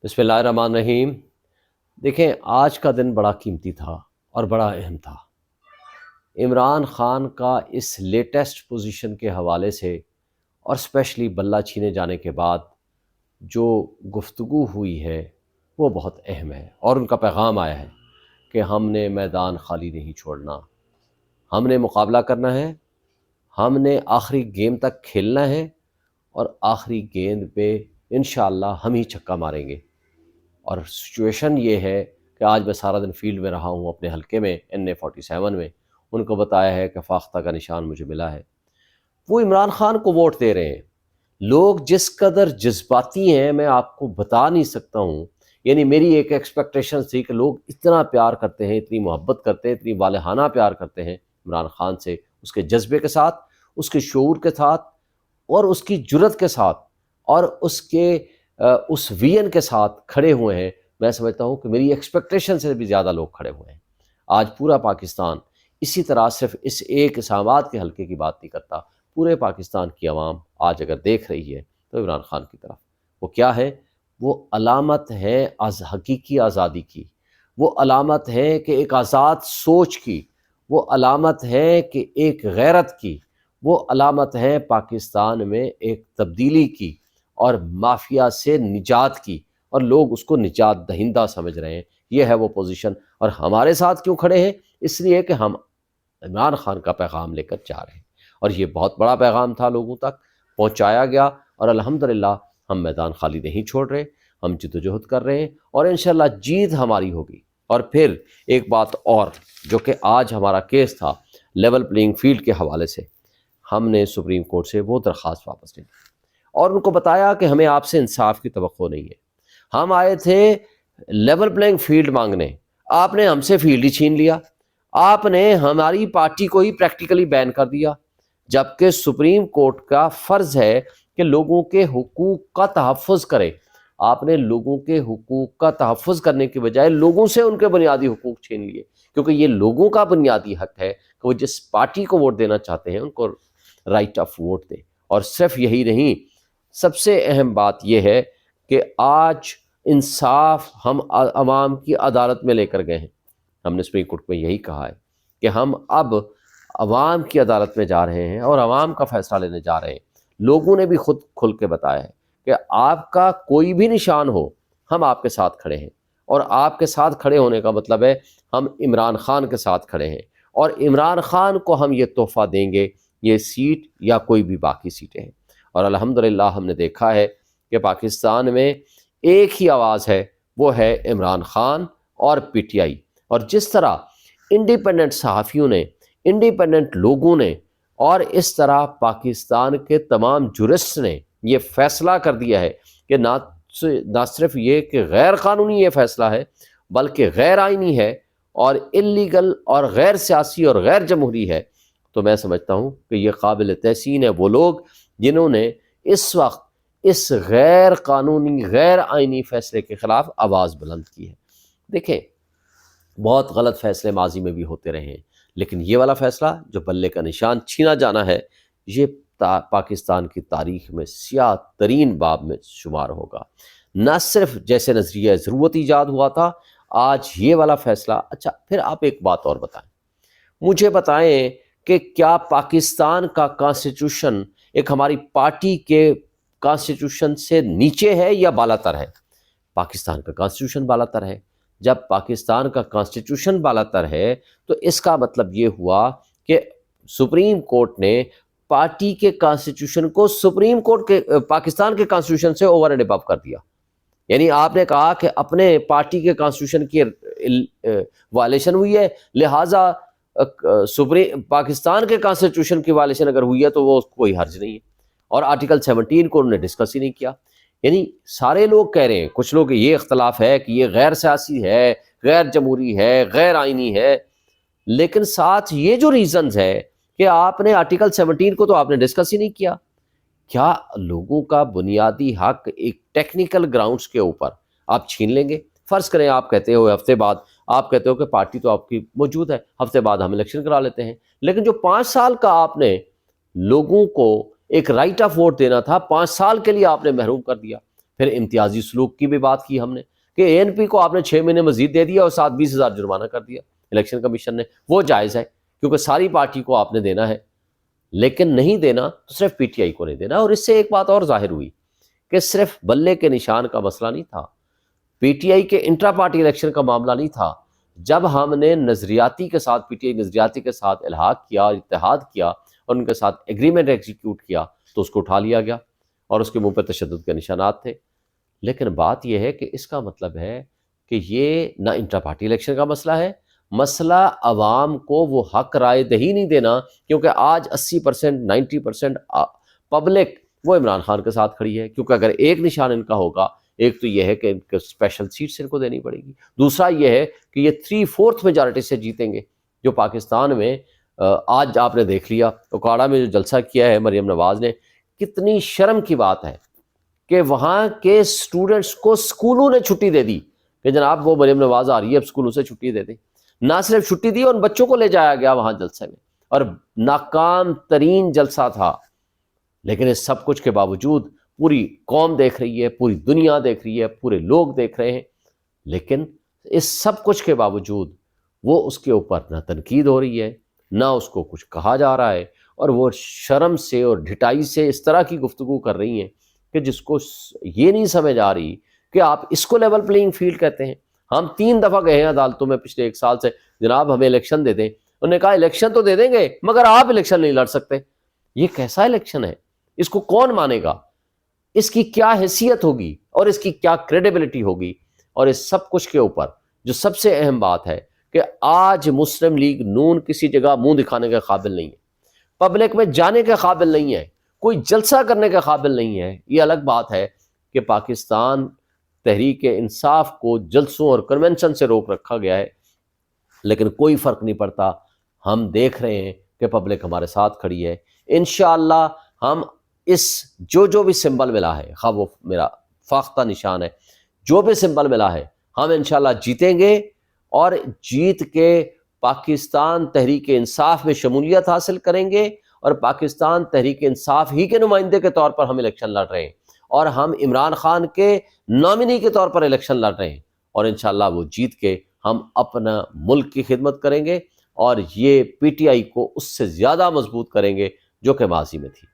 بسم اللہ الرحمن الرحیم۔ دیکھیں، آج کا دن بڑا قیمتی تھا اور بڑا اہم تھا۔ عمران خان کا اس لیٹسٹ پوزیشن کے حوالے سے اور اسپیشلی بلہ چھینے جانے کے بعد جو گفتگو ہوئی ہے وہ بہت اہم ہے، اور ان کا پیغام آیا ہے کہ ہم نے میدان خالی نہیں چھوڑنا، ہم نے مقابلہ کرنا ہے، ہم نے آخری گیم تک کھیلنا ہے، اور آخری گیند پہ انشاءاللہ ہم ہی چھکا ماریں گے۔ اور سچویشن یہ ہے کہ آج میں سارا دن فیلڈ میں رہا ہوں اپنے حلقے میں NA-47 میں، ان کو بتایا ہے کہ فاختہ کا نشان مجھے ملا ہے۔ وہ عمران خان کو ووٹ دے رہے ہیں۔ لوگ جس قدر جذباتی ہیں میں آپ کو بتا نہیں سکتا ہوں، یعنی میری ایک ایکسپیکٹیشن تھی کہ لوگ اتنا پیار کرتے ہیں، اتنی محبت کرتے ہیں، اتنی والہانہ پیار کرتے ہیں عمران خان سے، اس کے جذبے کے ساتھ، اس کے شعور کے ساتھ، اور اس کی جرت کے ساتھ، اور اس کے اس وین کے ساتھ کھڑے ہوئے ہیں۔ میں سمجھتا ہوں کہ میری ایکسپیکٹیشن سے بھی زیادہ لوگ کھڑے ہوئے ہیں۔ آج پورا پاکستان اسی طرح صرف اس ایک اسلام آباد کے حلقے کی بات نہیں کرتا، پورے پاکستان کی عوام آج اگر دیکھ رہی ہے تو عمران خان کی طرف۔ وہ کیا ہے؟ وہ علامت ہے حقیقی آزادی کی، وہ علامت ہے کہ ایک آزاد سوچ کی، وہ علامت ہے کہ ایک غیرت کی، وہ علامت ہے پاکستان میں ایک تبدیلی کی اور مافیا سے نجات کی، اور لوگ اس کو نجات دہندہ سمجھ رہے ہیں۔ یہ ہے وہ پوزیشن، اور ہمارے ساتھ کیوں کھڑے ہیں؟ اس لیے کہ ہم عمران خان کا پیغام لے کر جا رہے ہیں، اور یہ بہت بڑا پیغام تھا، لوگوں تک پہنچایا گیا، اور الحمدللہ ہم میدان خالی نہیں چھوڑ رہے، ہم جدوجہد کر رہے ہیں، اور انشاءاللہ جیت ہماری ہوگی۔ اور پھر ایک بات اور، جو کہ آج ہمارا کیس تھا لیول پلینگ فیلڈ کے حوالے سے، ہم نے سپریم کورٹ سے وہ درخواست واپس لے لی اور ان کو بتایا کہ ہمیں آپ سے انصاف کی توقع نہیں ہے۔ ہم آئے تھے لیول پلینگ فیلڈ مانگنے، آپ نے ہم سے فیلڈ ہی چھین لیا، آپ نے ہماری پارٹی کو ہی پریکٹیکلی بین کر دیا، جبکہ سپریم کورٹ کا فرض ہے کہ لوگوں کے حقوق کا تحفظ کرے۔ آپ نے لوگوں کے حقوق کا تحفظ کرنے کے بجائے لوگوں سے ان کے بنیادی حقوق چھین لیے، کیونکہ یہ لوگوں کا بنیادی حق ہے کہ وہ جس پارٹی کو ووٹ دینا چاہتے ہیں ان کو رائٹ آف ووٹ دیں۔ اور صرف یہی نہیں، سب سے اہم بات یہ ہے کہ آج انصاف ہم عوام کی عدالت میں لے کر گئے ہیں۔ ہم نے سپریم کورٹ میں یہی کہا ہے کہ ہم اب عوام کی عدالت میں جا رہے ہیں اور عوام کا فیصلہ لینے جا رہے ہیں۔ لوگوں نے بھی خود کھل کے بتایا ہے کہ آپ کا کوئی بھی نشان ہو، ہم آپ کے ساتھ کھڑے ہیں، اور آپ کے ساتھ کھڑے ہونے کا مطلب ہے ہم عمران خان کے ساتھ کھڑے ہیں، اور عمران خان کو ہم یہ تحفہ دیں گے، یہ سیٹ یا کوئی بھی باقی سیٹیں ہیں۔ اور الحمدللہ ہم نے دیکھا ہے کہ پاکستان میں ایک ہی آواز ہے، وہ ہے عمران خان اور PTI۔ اور جس طرح انڈیپینڈنٹ صحافیوں نے، انڈیپینڈنٹ لوگوں نے، اور اس طرح پاکستان کے تمام جورسٹ نے یہ فیصلہ کر دیا ہے کہ نہ صرف یہ کہ غیر قانونی یہ فیصلہ ہے، بلکہ غیر آئینی ہے اور انلیگل اور غیر سیاسی اور غیر جمہوری ہے، تو میں سمجھتا ہوں کہ یہ قابل تحسین ہے وہ لوگ جنہوں نے اس وقت اس غیر قانونی غیر آئینی فیصلے کے خلاف آواز بلند کی ہے۔ دیکھیں، بہت غلط فیصلے ماضی میں بھی ہوتے رہے ہیں، لیکن یہ والا فیصلہ جو بلے کا نشان چھینا جانا ہے، یہ پاکستان کی تاریخ میں سیاہ ترین باب میں شمار ہوگا۔ نہ صرف جیسے نظریہ ضرورت ایجاد ہوا تھا، آج یہ والا فیصلہ۔ اچھا، پھر آپ ایک بات اور بتائیں، مجھے بتائیں کہ کیا پاکستان کا کانسٹیٹیوشن ایک ہماری پارٹی کے کانسٹیٹیوشن سے نیچے ہے یا بالا تر ہے؟ پاکستان کا کانسٹیٹیوشن بالا تر ہے۔ جب پاکستان کا کانسٹیٹیوشن بالا تر ہے تو اس کا مطلب یہ ہوا کہ سپریم کورٹ نے پارٹی کے کانسٹیٹیوشن کو سپریم کورٹ کے پاکستان کے کانسٹیٹیوشن سے اوور اینڈ ابو کر دیا۔ یعنی آپ نے کہا کہ اپنے پارٹی کے کانسٹیٹیوشن کی وائلیشن ہوئی ہے، لہٰذا پاکستان کے کانسٹیٹیوشن کی وائلیشن اگر ہوئی ہے تو وہ کوئی حرج نہیں ہے، اور آرٹیکل 17 کو انہوں نے ڈسکس ہی نہیں کیا۔ یعنی سارے لوگ کہہ رہے ہیں، کچھ لوگ یہ اختلاف ہے کہ یہ غیر سیاسی ہے، غیر جمہوری ہے، غیر آئینی ہے، لیکن ساتھ یہ جو ریزنز ہے کہ آپ نے آرٹیکل 17 کو تو آپ نے ڈسکس ہی نہیں کیا۔ کیا لوگوں کا بنیادی حق ایک ٹیکنیکل گراؤنڈز کے اوپر آپ چھین لیں گے؟ فرض کریں آپ کہتے ہو ہفتے بعد، آپ کہتے ہو کہ پارٹی تو آپ کی موجود ہے، ہفتے بعد ہم الیکشن کرا لیتے ہیں، لیکن جو 5 سال کا آپ نے لوگوں کو ایک رائٹ آف ووٹ دینا تھا، 5 سال کے لیے آپ نے محروم کر دیا۔ پھر امتیازی سلوک کی بھی بات کی ہم نے کہ اے این پی کو آپ نے 6 مہینے مزید دے دیا اور ساتھ 20,000 جرمانہ کر دیا الیکشن کمیشن نے، وہ جائز ہے کیونکہ ساری پارٹی کو آپ نے دینا ہے، لیکن نہیں دینا تو صرف پی ٹی آئی کو نہیں دینا۔ اور اس سے ایک بات اور ظاہر ہوئی کہ صرف بلے کے نشان کا مسئلہ نہیں تھا، پی ٹی آئی کے انٹرا پارٹی الیکشن کا معاملہ نہیں تھا۔ جب ہم نے نظریاتی کے ساتھ پی ٹی آئی نظریاتی کے ساتھ الحاق کیا، اتحاد کیا اور ان کے ساتھ ایگریمنٹ ایگزیکیوٹ کیا تو اس کو اٹھا لیا گیا اور اس کے منہ پہ تشدد کے نشانات تھے۔ لیکن بات یہ ہے کہ اس کا مطلب ہے کہ یہ نہ انٹرا پارٹی الیکشن کا مسئلہ ہے، مسئلہ عوام کو وہ حق رائے دہی نہیں دینا، کیونکہ آج 80% 90% پبلک وہ عمران خان کے ساتھ کھڑی ہے، کیونکہ اگر ایک نشان ان کا ہوگا، ایک تو یہ ہے کہ ان کو اسپیشل سیٹس ان کو دینی پڑے گی، دوسرا یہ ہے کہ یہ 3/4 میجارٹی سے جیتیں گے، جو پاکستان میں آج آپ نے دیکھ لیا اوکاڑا میں جو جلسہ کیا ہے مریم نواز نے، کتنی شرم کی بات ہے کہ وہاں کے سٹوڈنٹس کو سکولوں نے چھٹی دے دی کہ جناب وہ مریم نواز آ رہی ہے، اب سکولوں سے چھٹی دے دیں۔ نہ صرف چھٹی دی، ان بچوں کو لے جایا گیا وہاں جلسے میں، اور ناکام ترین جلسہ تھا۔ لیکن اس سب کچھ کے باوجود پوری قوم دیکھ رہی ہے، پوری دنیا دیکھ رہی ہے، پورے لوگ دیکھ رہے ہیں، لیکن اس سب کچھ کے باوجود وہ اس کے اوپر نہ تنقید ہو رہی ہے، نہ اس کو کچھ کہا جا رہا ہے، اور وہ شرم سے اور ڈھٹائی سے اس طرح کی گفتگو کر رہی ہیں کہ جس کو یہ نہیں سمجھ آ رہی کہ آپ اس کو لیول پلینگ فیلڈ کہتے ہیں۔ ہم 3 دفعہ گئے ہیں عدالتوں میں پچھلے 1 سال سے، جناب ہمیں الیکشن دے دیں، انہوں نے کہا الیکشن تو دے دیں گے مگر آپ الیکشن نہیں لڑ سکتے۔ یہ کیسا الیکشن ہے؟ اس کو کون مانے گا؟ اس کی کیا حیثیت ہوگی اور اس کی کیا کریڈیبلٹی ہوگی؟ اور اس سب کچھ کے اوپر جو سب سے اہم بات ہے کہ آج مسلم لیگ نون کسی جگہ منہ دکھانے کے قابل نہیں ہے، پبلک میں جانے کے قابل نہیں ہے، کوئی جلسہ کرنے کے قابل نہیں ہے۔ یہ الگ بات ہے کہ پاکستان تحریک انصاف کو جلسوں اور کنونشن سے روک رکھا گیا ہے، لیکن کوئی فرق نہیں پڑتا، ہم دیکھ رہے ہیں کہ پبلک ہمارے ساتھ کھڑی ہے۔ انشاءاللہ ہم اس جو بھی سمبل ملا ہے، خواہ وہ میرا فاختہ نشان ہے، جو بھی سمبل ملا ہے، ہم انشاءاللہ جیتیں گے، اور جیت کے پاکستان تحریک انصاف میں شمولیت حاصل کریں گے، اور پاکستان تحریک انصاف ہی کے نمائندے کے طور پر ہم الیکشن لڑ رہے ہیں، اور ہم عمران خان کے نامنی کے طور پر الیکشن لڑ رہے ہیں، اور انشاءاللہ وہ جیت کے ہم اپنا ملک کی خدمت کریں گے، اور یہ پی ٹی آئی کو اس سے زیادہ مضبوط کریں گے جو کہ ماضی میں تھی۔